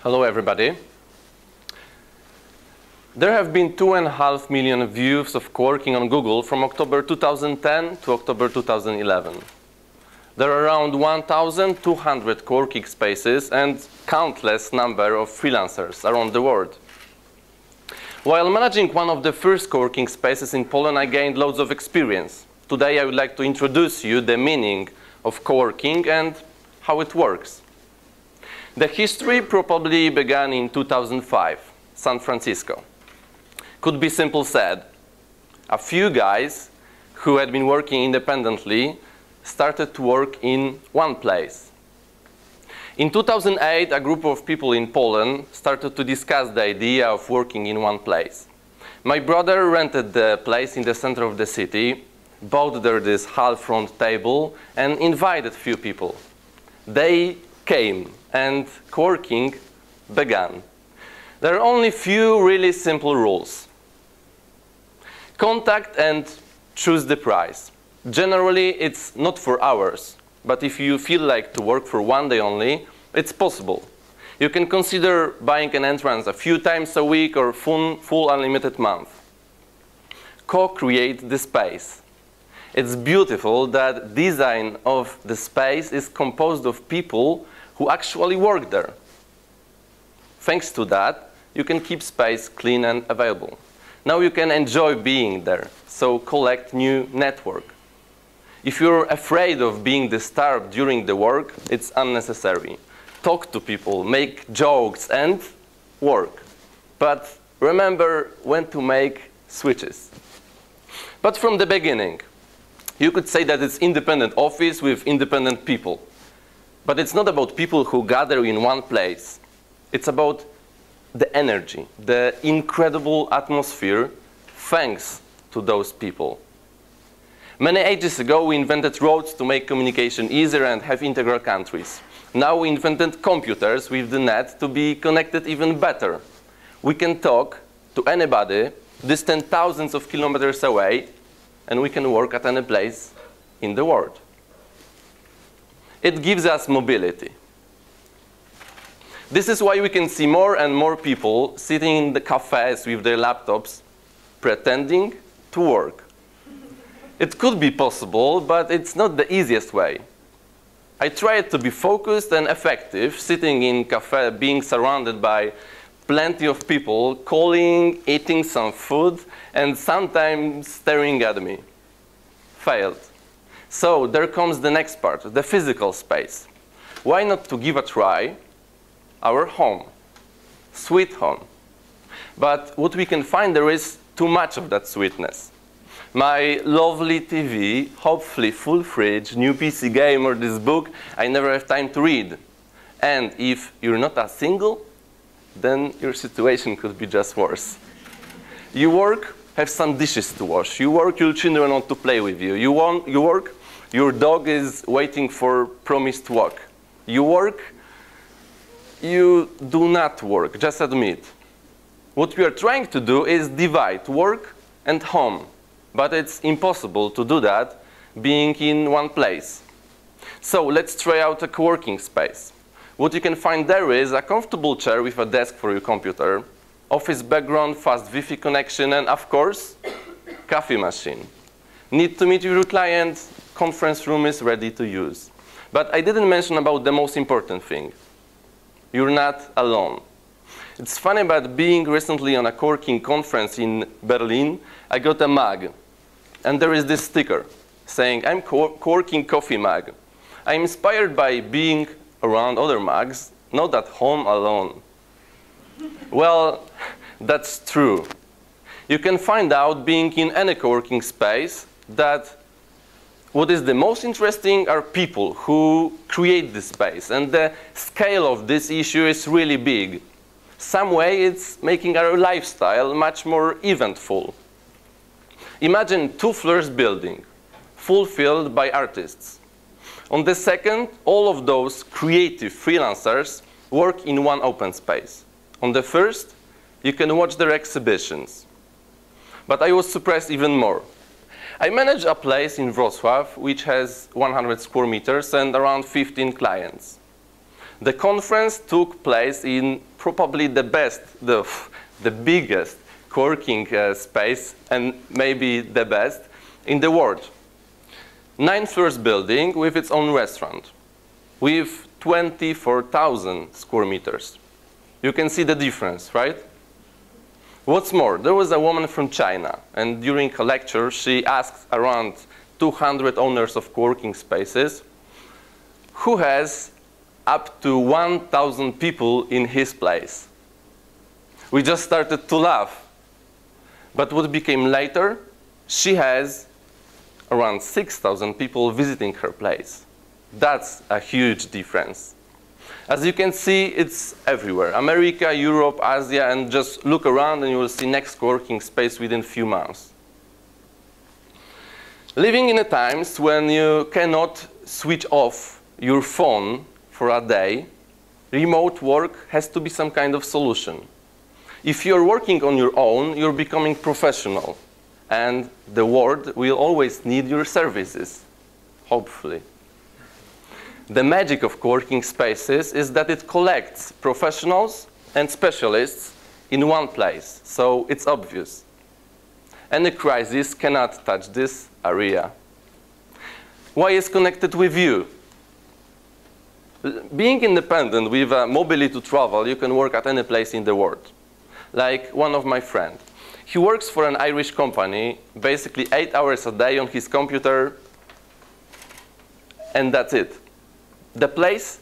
Hello, everybody. There have been 2.5 million views of Coworking on Google from October 2010 to October 2011. There are around 1,200 Coworking spaces and countless number of freelancers around the world. While managing one of the first Coworking spaces in Poland, I gained loads of experience. Today, I would like to introduce you the meaning of Coworking and how it works. The history probably began in 2005, San Francisco. Could be simply said, a few guys who had been working independently started to work in one place. In 2008, a group of people in Poland started to discuss the idea of working in one place. My brother rented the place in the center of the city, bought there this half-round table, and invited few people. They came, and Coworking began. There are only few really simple rules. Contact and choose the price. Generally, it's not for hours, but if you feel like to work for one day only, it's possible. You can consider buying an entrance a few times a week or full unlimited month. Co-create the space. It's beautiful that design of the space is composed of people who actually work there. Thanks to that, you can keep space clean and available. Now you can enjoy being there, so collect new network. If you're afraid of being disturbed during the work, it's unnecessary. Talk to people, make jokes, and work. But remember when to make switches. But from the beginning, you could say that it's independent office with independent people. But it's not about people who gather in one place. It's about the energy, the incredible atmosphere, thanks to those people. Many ages ago, we invented roads to make communication easier and have integral countries. Now we invented computers with the net to be connected even better. We can talk to anybody distant thousands of kilometers away, and we can work at any place in the world. It gives us mobility. This is why we can see more and more people sitting in the cafes with their laptops, pretending to work. It could be possible, but it's not the easiest way. I tried to be focused and effective, sitting in cafe, being surrounded by plenty of people, calling, eating some food, and sometimes staring at me. Failed. So there comes the next part, the physical space. Why not to give a try our home, sweet home? But what we can find there is too much of that sweetness. My lovely TV, hopefully full fridge, new PC game, or this book I never have time to read. And if you're not a single, then your situation could be just worse. You work, have some dishes to wash. You work, your children want to play with you. You work, your dog is waiting for promised walk. You work, you do not work, just admit. What we are trying to do is divide work and home. But it's impossible to do that being in one place. So let's try out a co-working space. What you can find there is a comfortable chair with a desk for your computer, office background, fast Wi-Fi connection, and of course, coffee machine. Need to meet your client, conference room is ready to use. But I didn't mention about the most important thing. You're not alone. It's funny, but being recently on a co-working conference in Berlin, I got a mug. And there is this sticker saying, I'm co-working coffee mug. I'm inspired by being around other mugs, not at home alone. Well, that's true. You can find out being in any co-working space that what is the most interesting are people who create this space. And the scale of this issue is really big. Some way it's making our lifestyle much more eventful. Imagine 2 floors building, fulfilled by artists. On the second, all of those creative freelancers work in one open space. On the first, you can watch their exhibitions. But I was surprised even more. I manage a place in Wrocław which has 100 square meters and around 15 clients. The conference took place in probably the biggest coworking space, and maybe the best in the world. 9th-floor building with its own restaurant, with 24,000 square meters. You can see the difference, right? What's more, there was a woman from China, and during a lecture, she asked around 200 owners of coworking spaces who has up to 1,000 people in his place. We just started to laugh. But what became later, she has around 6,000 people visiting her place. That's a huge difference. As you can see, it's everywhere. America, Europe, Asia, and just look around and you will see next coworking space within a few months. Living in the times when you cannot switch off your phone for a day, remote work has to be some kind of solution. If you're working on your own, you're becoming professional, and the world will always need your services, hopefully. The magic of coworking spaces is that it collects professionals and specialists in one place, so it's obvious. Any crisis cannot touch this area. Why is connected with you? Being independent with mobility to travel, you can work at any place in the world. Like one of my friends. He works for an Irish company, basically 8 hours a day on his computer, and that's it. The place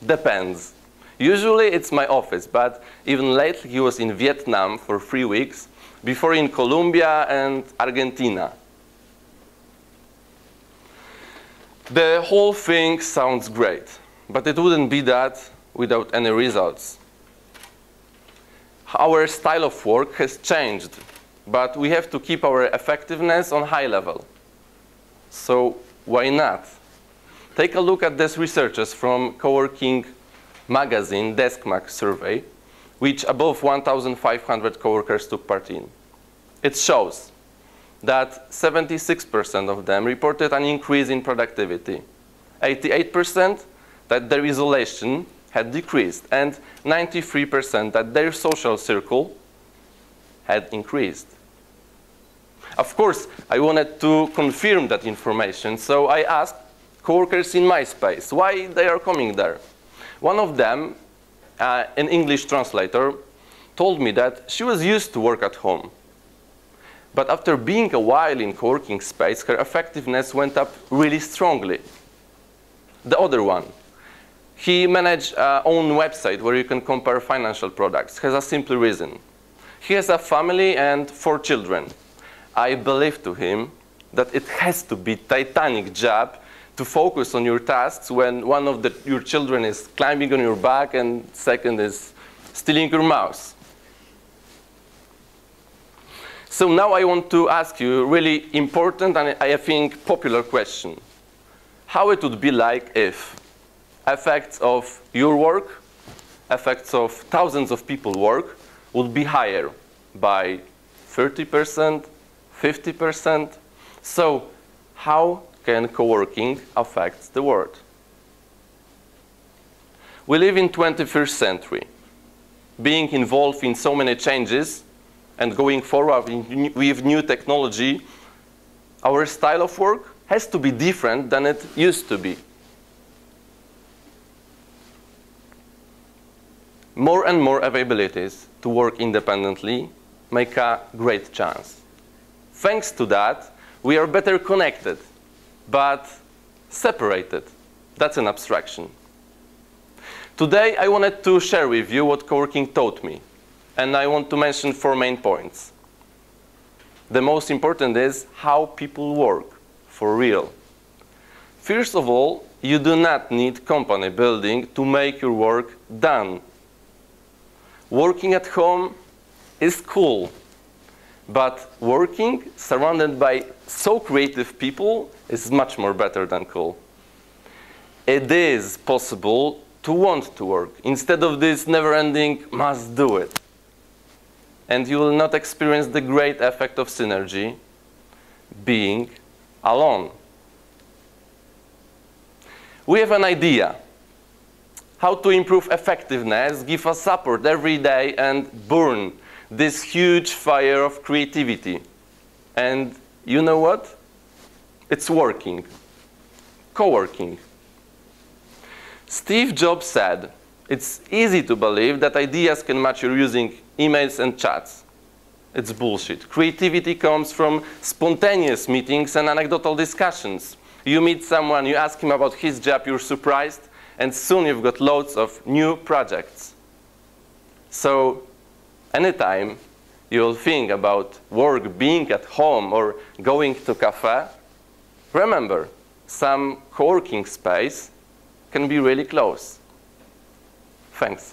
depends. Usually it's my office, but even lately he was in Vietnam for 3 weeks, before in Colombia and Argentina. The whole thing sounds great, but it wouldn't be that without any results. Our style of work has changed, but we have to keep our effectiveness on high level. So why not? Take a look at these researchers from Coworking magazine DeskMag survey, which above 1,500 coworkers took part in. It shows that 76% of them reported an increase in productivity, 88% that their isolation had decreased, and 93% that their social circle had increased. Of course, I wanted to confirm that information, so I asked coworkers in my space why they are coming there. One of them, an English translator, told me that she was used to work at home. But after being a while in coworking space, her effectiveness went up really strongly. The other one, he managed his own website where you can compare financial products. Has a simple reason. He has a family and 4 children. I believe to him that it has to be a titanic job to focus on your tasks when one of your children is climbing on your back and second is stealing your mouse. So now I want to ask you a really important and I think popular question. How it would be like if effects of your work, effects of thousands of people's work would be higher by 30%, 50%. So how can coworking affect the world? We live in 21st century. Being involved in so many changes and going forward with new technology, our style of work has to be different than it used to be. More and more availabilities to work independently make a great chance. Thanks to that, we are better connected, but separated. That's an abstraction. Today, I wanted to share with you what coworking taught me, and I want to mention 4 main points. The most important is how people work for real. First of all, you do not need company building to make your work done. Working at home is cool, but working surrounded by so creative people is much more better than cool. It is possible to want to work instead of this never-ending must do it. And you will not experience the great effect of synergy being alone. We have an idea how to improve effectiveness, give us support every day, and burn this huge fire of creativity. And you know what? It's working. Coworking. Steve Jobs said, "It's easy to believe that ideas can mature using emails and chats." It's bullshit. Creativity comes from spontaneous meetings and anecdotal discussions. You meet someone, you ask him about his job, you're surprised, and soon you've got loads of new projects. So anytime you'll think about work being at home or going to a cafe, remember, some co-working space can be really close. Thanks.